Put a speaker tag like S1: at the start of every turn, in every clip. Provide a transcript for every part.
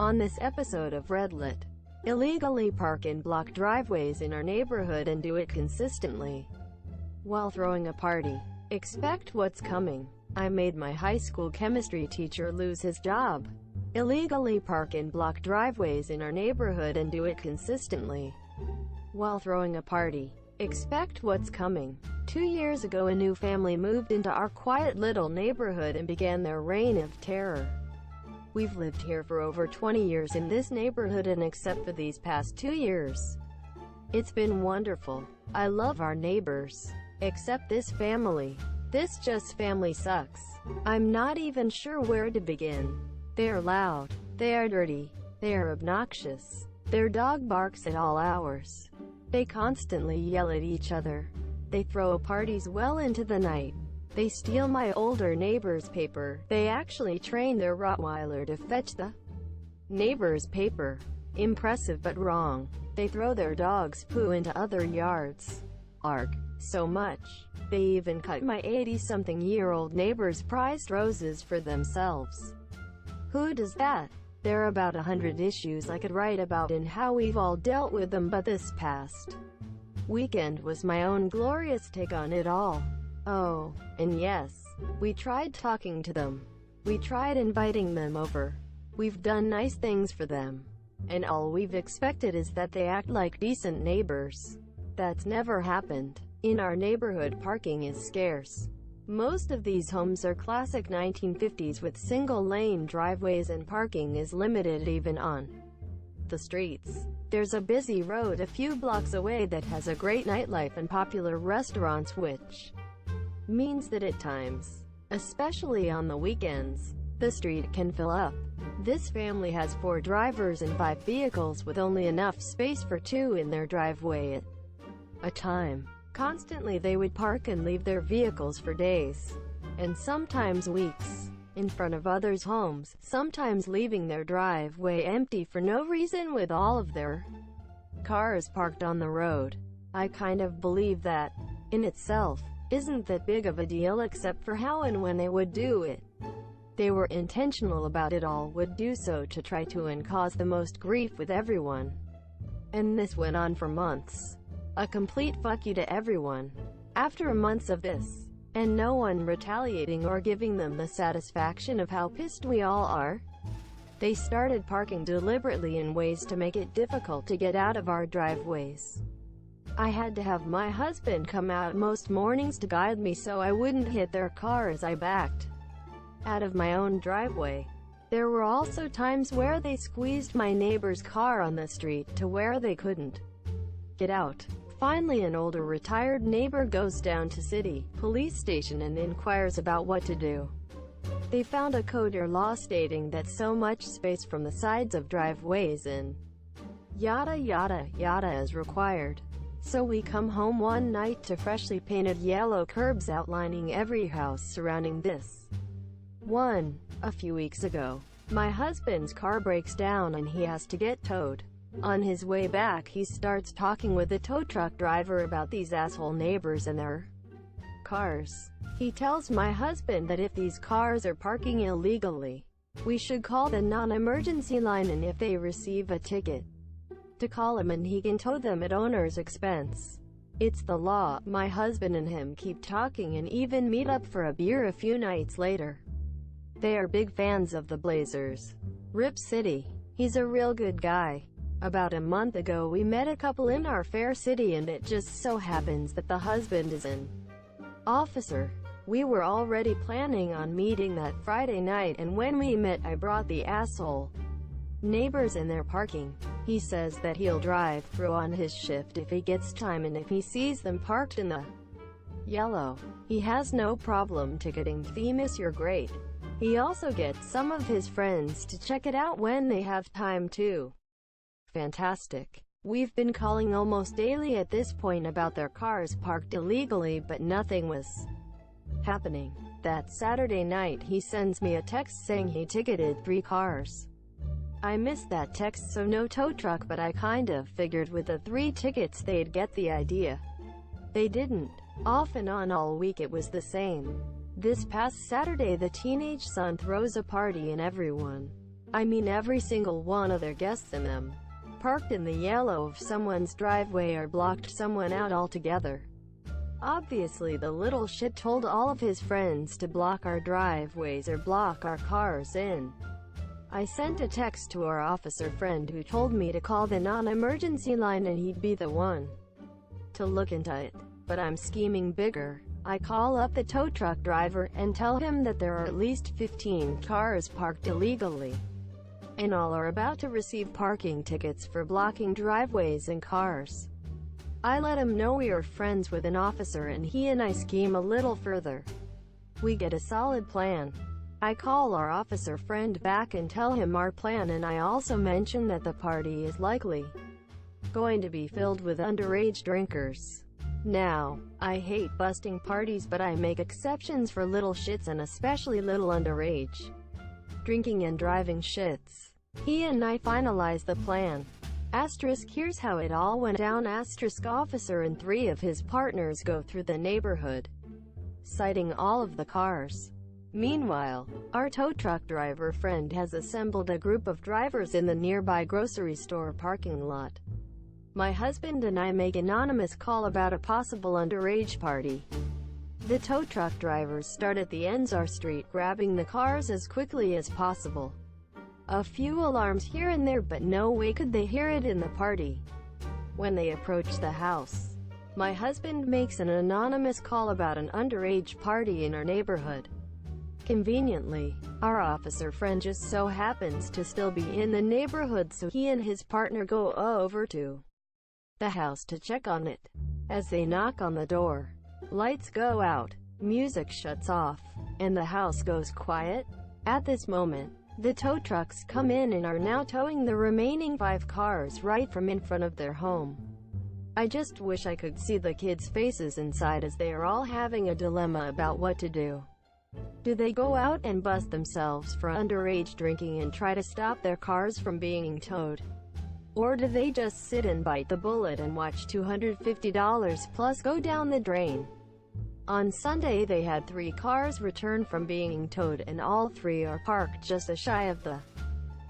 S1: On this episode of Redlit, illegally park and block driveways in our neighborhood and do it consistently while throwing a party. Expect what's coming. I made my high school chemistry teacher lose his job. Illegally park and block driveways in our neighborhood and do it consistently while throwing a party. Expect what's coming. 2 years ago, a new family moved into our quiet little neighborhood and began their reign of terror. We've lived here for over 20 years in this neighborhood, and except for these past 2 years, it's been wonderful. I love our neighbors. Except this family. This just family sucks. I'm not even sure where to begin. They're loud. They are dirty. They are obnoxious. Their dog barks at all hours. They constantly yell at each other. They throw parties well into the night. They steal my older neighbor's paper. They actually train their Rottweiler to fetch the neighbor's paper. Impressive but wrong. They throw their dog's poo into other yards. Arg. So much. They even cut my 80-something-year-old neighbor's prized roses for themselves. Who does that? There are about 100 issues I could write about and how we've all dealt with them, but this past weekend was my own glorious take on it all. Oh, and yes, we tried talking to them. We tried inviting them over. We've done nice things for them. And all we've expected is that they act like decent neighbors. That's never happened. In our neighborhood, parking is scarce. Most of these homes are classic 1950s with single-lane driveways, and parking is limited even on the streets. There's a busy road a few blocks away that has a great nightlife and popular restaurants, which means that at times, especially on the weekends, the street can fill up. This family has 4 drivers and 5 vehicles with only enough space for 2 in their driveway at a time. Constantly they would park and leave their vehicles for days, and sometimes weeks, in front of others' homes, sometimes leaving their driveway empty for no reason with all of their cars parked on the road. I kind of believe that, in itself, isn't that big of a deal except for how and when they would do it. They were intentional about it all, would do so to try to and cause the most grief with everyone. And this went on for months. A complete fuck you to everyone. After months of this, and no one retaliating or giving them the satisfaction of how pissed we all are, they started parking deliberately in ways to make it difficult to get out of our driveways. I had to have my husband come out most mornings to guide me so I wouldn't hit their car as I backed out of my own driveway. There were also times where they squeezed my neighbor's car on the street to where they couldn't get out. Finally, an older retired neighbor goes down to city police station and inquires about what to do. They found a code or law stating that so much space from the sides of driveways and yada yada yada is required. So we come home one night to freshly painted yellow curbs outlining every house surrounding this one. A few weeks ago, my husband's car breaks down and he has to get towed. On his way back, he starts talking with the tow truck driver about these asshole neighbors and their cars. He tells my husband that if these cars are parking illegally, we should call the non-emergency line, and if they receive a ticket, to call him and he can tow them at owner's expense. It's the law. My husband and him keep talking and even meet up for a beer a few nights later. They are big fans of the Blazers. Rip City. He's a real good guy. About a month ago, we met a couple in our fair city, and it just so happens that the husband is an officer. We were already planning on meeting that Friday night, and when we met, I brought the asshole neighbors in their parking. He says that he'll drive through on his shift if he gets time, and if he sees them parked in the yellow, he has no problem ticketing Themis. You're great. He also gets some of his friends to check it out when they have time too. Fantastic. We've been calling almost daily at this point about their cars parked illegally, but nothing was happening. That Saturday night, he sends me a text saying he ticketed 3 cars. I missed that text, so no tow truck, but I kind of figured with the 3 tickets they'd get the idea. They didn't. Off and on all week it was the same. This past Saturday, the teenage son throws a party and everyone I mean every single one of their guests in them, parked in the yellow of someone's driveway or blocked someone out altogether. Obviously the little shit told all of his friends to block our driveways or block our cars in. I sent a text to our officer friend who told me to call the non-emergency line and he'd be the one to look into it. But I'm scheming bigger. I call up the tow truck driver and tell him that there are at least 15 cars parked illegally, and all are about to receive parking tickets for blocking driveways and cars. I let him know we are friends with an officer and he and I scheme a little further. We get a solid plan. I call our officer friend back and tell him our plan, and I also mention that the party is likely going to be filled with underage drinkers. Now, I hate busting parties, but I make exceptions for little shits and especially little underage drinking and driving shits. He and I finalize the plan. Asterisk, here's how it all went down. Asterisk, officer and 3 of his partners go through the neighborhood, citing all of the cars. Meanwhile, our tow truck driver friend has assembled a group of drivers in the nearby grocery store parking lot. My husband and I make an anonymous call about a possible underage party. The tow truck drivers start at the ends of our street, grabbing the cars as quickly as possible. A few alarms here and there, but no way could they hear it in the party. When they approach the house, my husband makes an anonymous call about an underage party in our neighborhood. Conveniently, our officer friend just so happens to still be in the neighborhood, so he and his partner go over to the house to check on it. As they knock on the door, lights go out, music shuts off, and the house goes quiet. At this moment, the tow trucks come in and are now towing the remaining 5 cars right from in front of their home. I just wish I could see the kids' faces inside as they are all having a dilemma about what to do. Do they go out and bust themselves for underage drinking and try to stop their cars from being towed? Or do they just sit and bite the bullet and watch $250 plus go down the drain? On Sunday they had 3 cars return from being towed, and all 3 are parked just shy of the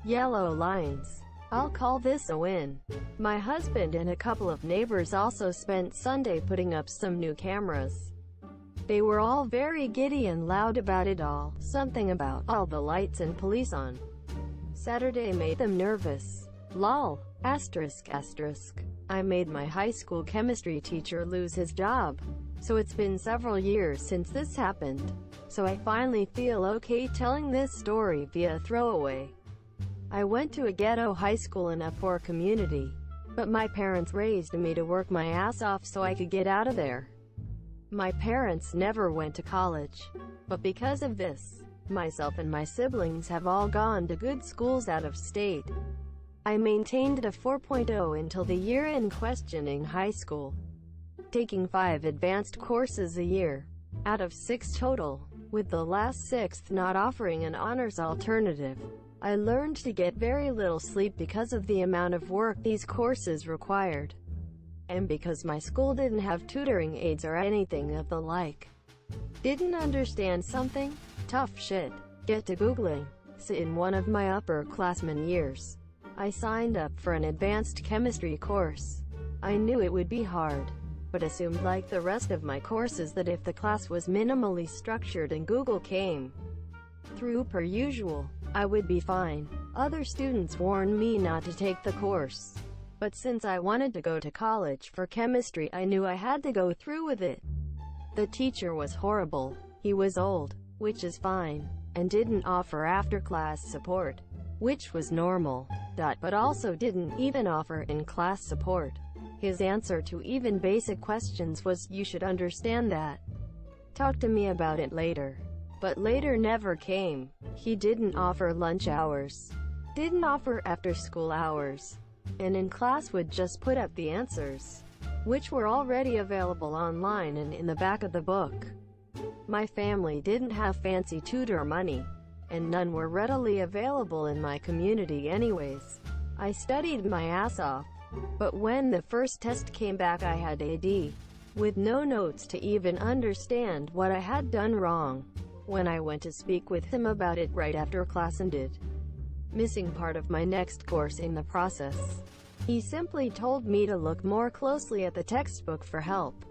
S1: yellow lines. I'll call this a win. My husband and a couple of neighbors also spent Sunday putting up some new cameras. They were all very giddy and loud about it all. Something about all the lights and police on Saturday made them nervous. Lol. Asterisk. I made my high school chemistry teacher lose his job, so it's been several years since this happened. So I finally feel okay telling this story via throwaway. I went to a ghetto high school in a poor community, but my parents raised me to work my ass off so I could get out of there. My parents never went to college, but because of this, myself and my siblings have all gone to good schools out of state. I maintained a 4.0 until the year in question in high school, taking 5 advanced courses a year, out of 6 total, with the last 6th not offering an honors alternative. I learned to get very little sleep because of the amount of work these courses required, and because my school didn't have tutoring aids or anything of the like. Didn't understand something? Tough shit. Get to Googling. So in one of my upperclassmen years, I signed up for an advanced chemistry course. I knew it would be hard, but assumed like the rest of my courses that if the class was minimally structured and Google came through per usual, I would be fine. Other students warned me not to take the course, but since I wanted to go to college for chemistry, I knew I had to go through with it. The teacher was horrible. He was old, which is fine, and didn't offer after-class support, which was normal, but also didn't even offer in-class support. His answer to even basic questions was, "You should understand that. Talk to me about it later." But later never came. He didn't offer lunch hours, didn't offer after-school hours, and in class would just put up the answers, which were already available online and in the back of the book. My family didn't have fancy tutor money, and none were readily available in my community anyways. I studied my ass off, but when the first test came back I had a D, with no notes to even understand what I had done wrong. When I went to speak with him about it right after class ended, missing part of my next course in the process. He simply told me to look more closely at the textbook for help,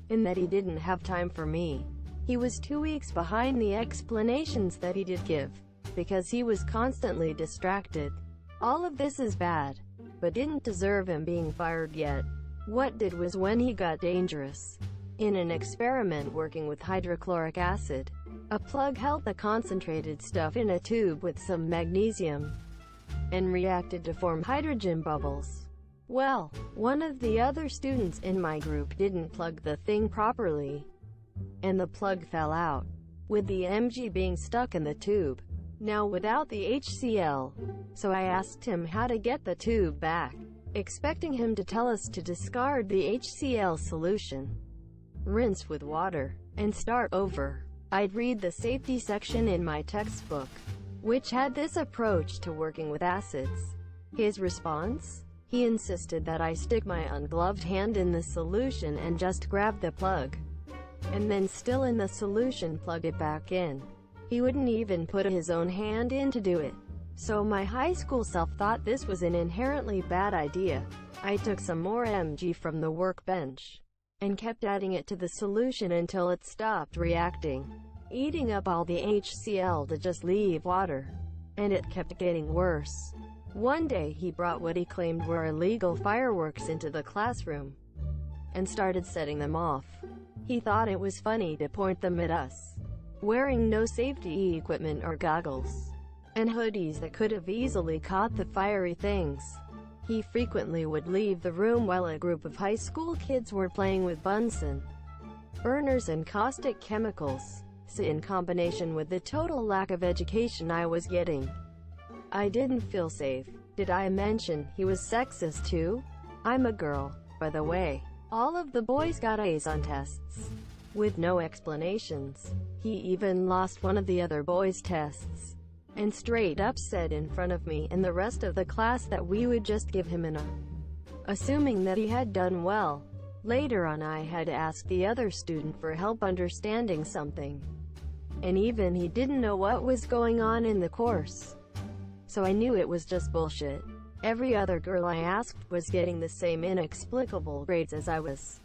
S1: and that he didn't have time for me. He was 2 weeks behind the explanations that he did give, because he was constantly distracted. All of this is bad, but didn't deserve him being fired yet. What did was when he got dangerous. In an experiment working with hydrochloric acid, a plug held the concentrated stuff in a tube with some magnesium and reacted to form hydrogen bubbles. Well, one of the other students in my group didn't plug the thing properly, and the plug fell out, with the Mg being stuck in the tube, now without the HCl. So I asked him how to get the tube back, expecting him to tell us to discard the HCl solution, rinse with water, and start over. I'd read the safety section in my textbook, which had this approach to working with acids. His response? He insisted that I stick my ungloved hand in the solution and just grab the plug, and then still in the solution plug it back in. He wouldn't even put his own hand in to do it. So my high school self thought this was an inherently bad idea. I took some more Mg from the workbench and kept adding it to the solution until it stopped reacting, eating up all the HCl to just leave water. And it kept getting worse. One day he brought what he claimed were illegal fireworks into the classroom and started setting them off. He thought it was funny to point them at us, wearing no safety equipment or goggles, and hoodies that could have easily caught the fiery things. He frequently would leave the room while a group of high school kids were playing with Bunsen burners and caustic chemicals. So in combination with the total lack of education I was getting, I didn't feel safe. Did I mention he was sexist too? I'm a girl, by the way. All of the boys got A's on tests, with no explanations. He even lost one of the other boys' tests, and straight up said in front of me and the rest of the class that we would just give him an A, assuming that he had done well. Later on I had asked the other student for help understanding something, and even he didn't know what was going on in the course. So I knew it was just bullshit. Every other girl I asked was getting the same inexplicable grades as I was.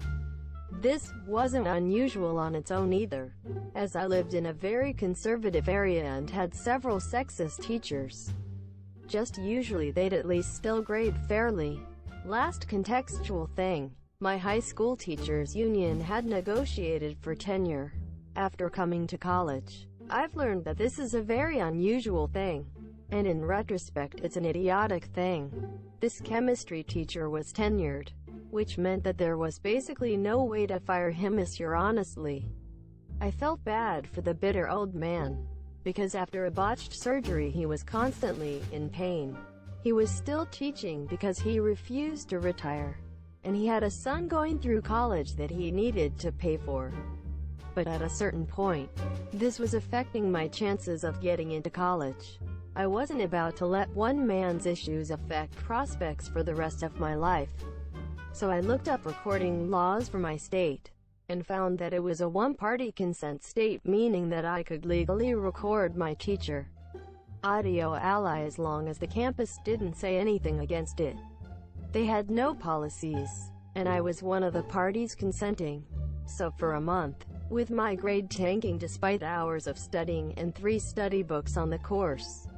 S1: This wasn't unusual on its own either, as I lived in a very conservative area and had several sexist teachers. Just usually they'd at least still grade fairly. Last contextual thing, my high school teachers union had negotiated for tenure after coming to college. I've learned that this is a very unusual thing, and in retrospect it's an idiotic thing. This chemistry teacher was tenured, which meant that there was basically no way to fire him. Honestly, I felt bad for the bitter old man, because after a botched surgery he was constantly in pain. He was still teaching because he refused to retire, and he had a son going through college that he needed to pay for. But at a certain point, this was affecting my chances of getting into college. I wasn't about to let one man's issues affect prospects for the rest of my life. So I looked up recording laws for my state, and found that it was a one-party consent state, meaning that I could legally record my teacher audio ally as long as the campus didn't say anything against it. They had no policies, and I was one of the parties consenting. So for a month, with my grade tanking despite hours of studying and 3 study books on the course,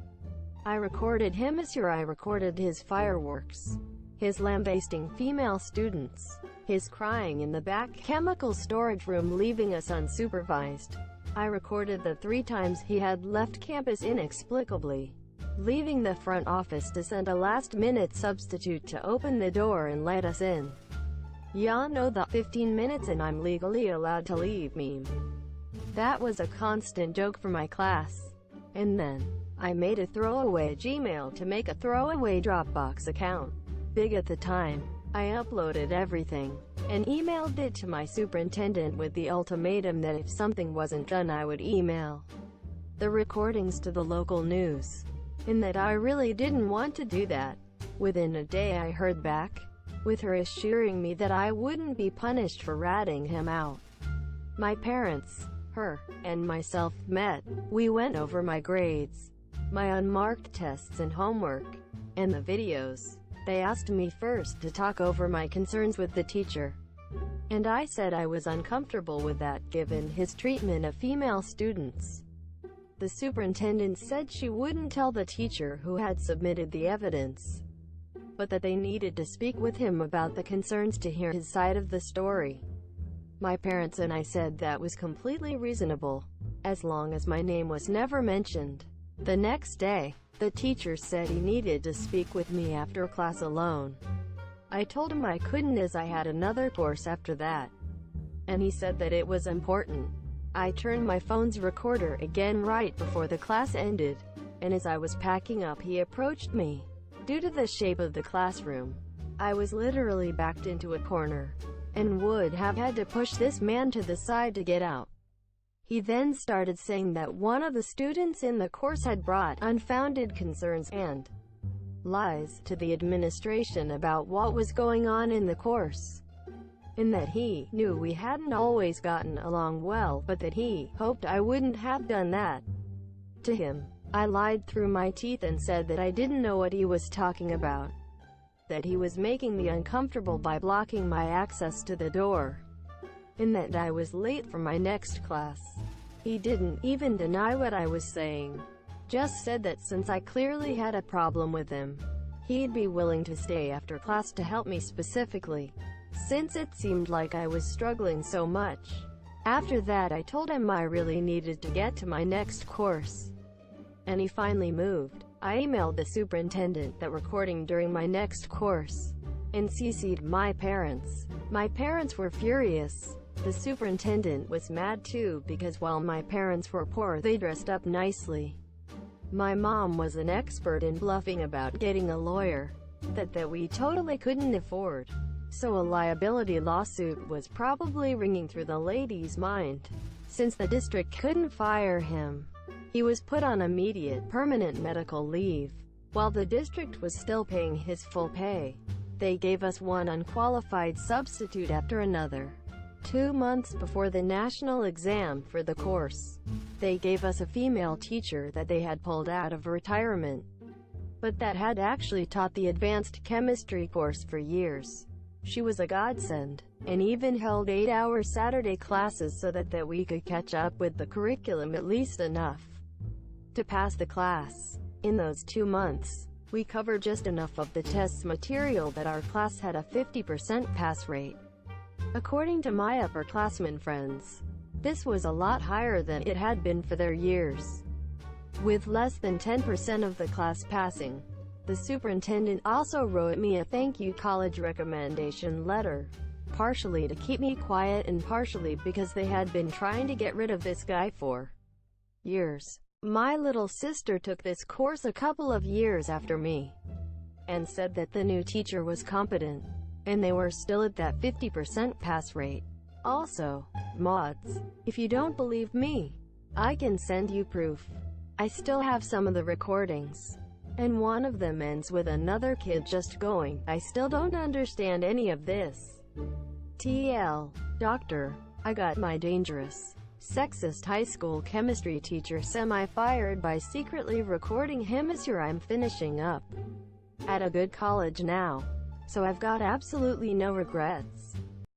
S1: I recorded him. I recorded his fireworks, his lambasting female students, his crying in the back chemical storage room leaving us unsupervised. I recorded the 3 times he had left campus inexplicably, leaving the front office to send a last-minute substitute to open the door and let us in. Ya know the 15 minutes and I'm legally allowed to leave meme. That was a constant joke for my class. And then, I made a throwaway Gmail to make a throwaway Dropbox account. Big at the time. I uploaded everything, and emailed it to my superintendent with the ultimatum that if something wasn't done I would email the recordings to the local news, and that I really didn't want to do that. Within a day I heard back, with her assuring me that I wouldn't be punished for ratting him out. My parents, her, and myself met. We went over my grades, my unmarked tests and homework, and the videos. They asked me first to talk over my concerns with the teacher, and I said I was uncomfortable with that given his treatment of female students. The superintendent said she wouldn't tell the teacher who had submitted the evidence, but that they needed to speak with him about the concerns to hear his side of the story. My parents and I said that was completely reasonable, as long as my name was never mentioned. The next day, the teacher said he needed to speak with me after class alone. I told him I couldn't as I had another course after that, and he said that it was important. I turned my phone's recorder again right before the class ended, and as I was packing up he approached me. Due to the shape of the classroom, I was literally backed into a corner, and would have had to push this man to the side to get out. He then started saying that one of the students in the course had brought unfounded concerns and lies to the administration about what was going on in the course, and that he knew we hadn't always gotten along well, but that he hoped I wouldn't have done that to him. I lied through my teeth and said that I didn't know what he was talking about, that he was making me uncomfortable by blocking my access to the door, and that I was late for my next class. He didn't even deny what I was saying, just said that since I clearly had a problem with him, he'd be willing to stay after class to help me specifically, since it seemed like I was struggling so much. After that I told him I really needed to get to my next course, and he finally moved. I emailed the superintendent that recording during my next course, and CC'd my parents. My parents were furious. The superintendent was mad too because while my parents were poor they dressed up nicely. My mom was an expert in bluffing about getting a lawyer that we totally couldn't afford. So a liability lawsuit was probably ringing through the lady's mind. Since the district couldn't fire him, he was put on immediate permanent medical leave. While the district was still paying his full pay, they gave us one unqualified substitute after another. 2 months before the national exam for the course, they gave us a female teacher that they had pulled out of retirement, but that had actually taught the advanced chemistry course for years. She was a godsend, and even held 8-hour Saturday classes so that we could catch up with the curriculum at least enough to pass the class. In those 2 months, we covered just enough of the test's material that our class had a 50% pass rate. According to my upperclassmen friends, this was a lot higher than it had been for their years, with less than 10% of the class passing. The superintendent also wrote me a thank you college recommendation letter, partially to keep me quiet and partially because they had been trying to get rid of this guy for years. My little sister took this course a couple of years after me, and said that the new teacher was competent, and they were still at that 50% pass rate. Also, mods, if you don't believe me, I can send you proof. I still have some of the recordings, and one of them ends with another kid just going, "I still don't understand any of this." TL. Doctor, I got my dangerous, sexist high school chemistry teacher semi-fired by secretly recording him as I'm finishing up at a good college now, so I've got absolutely no regrets.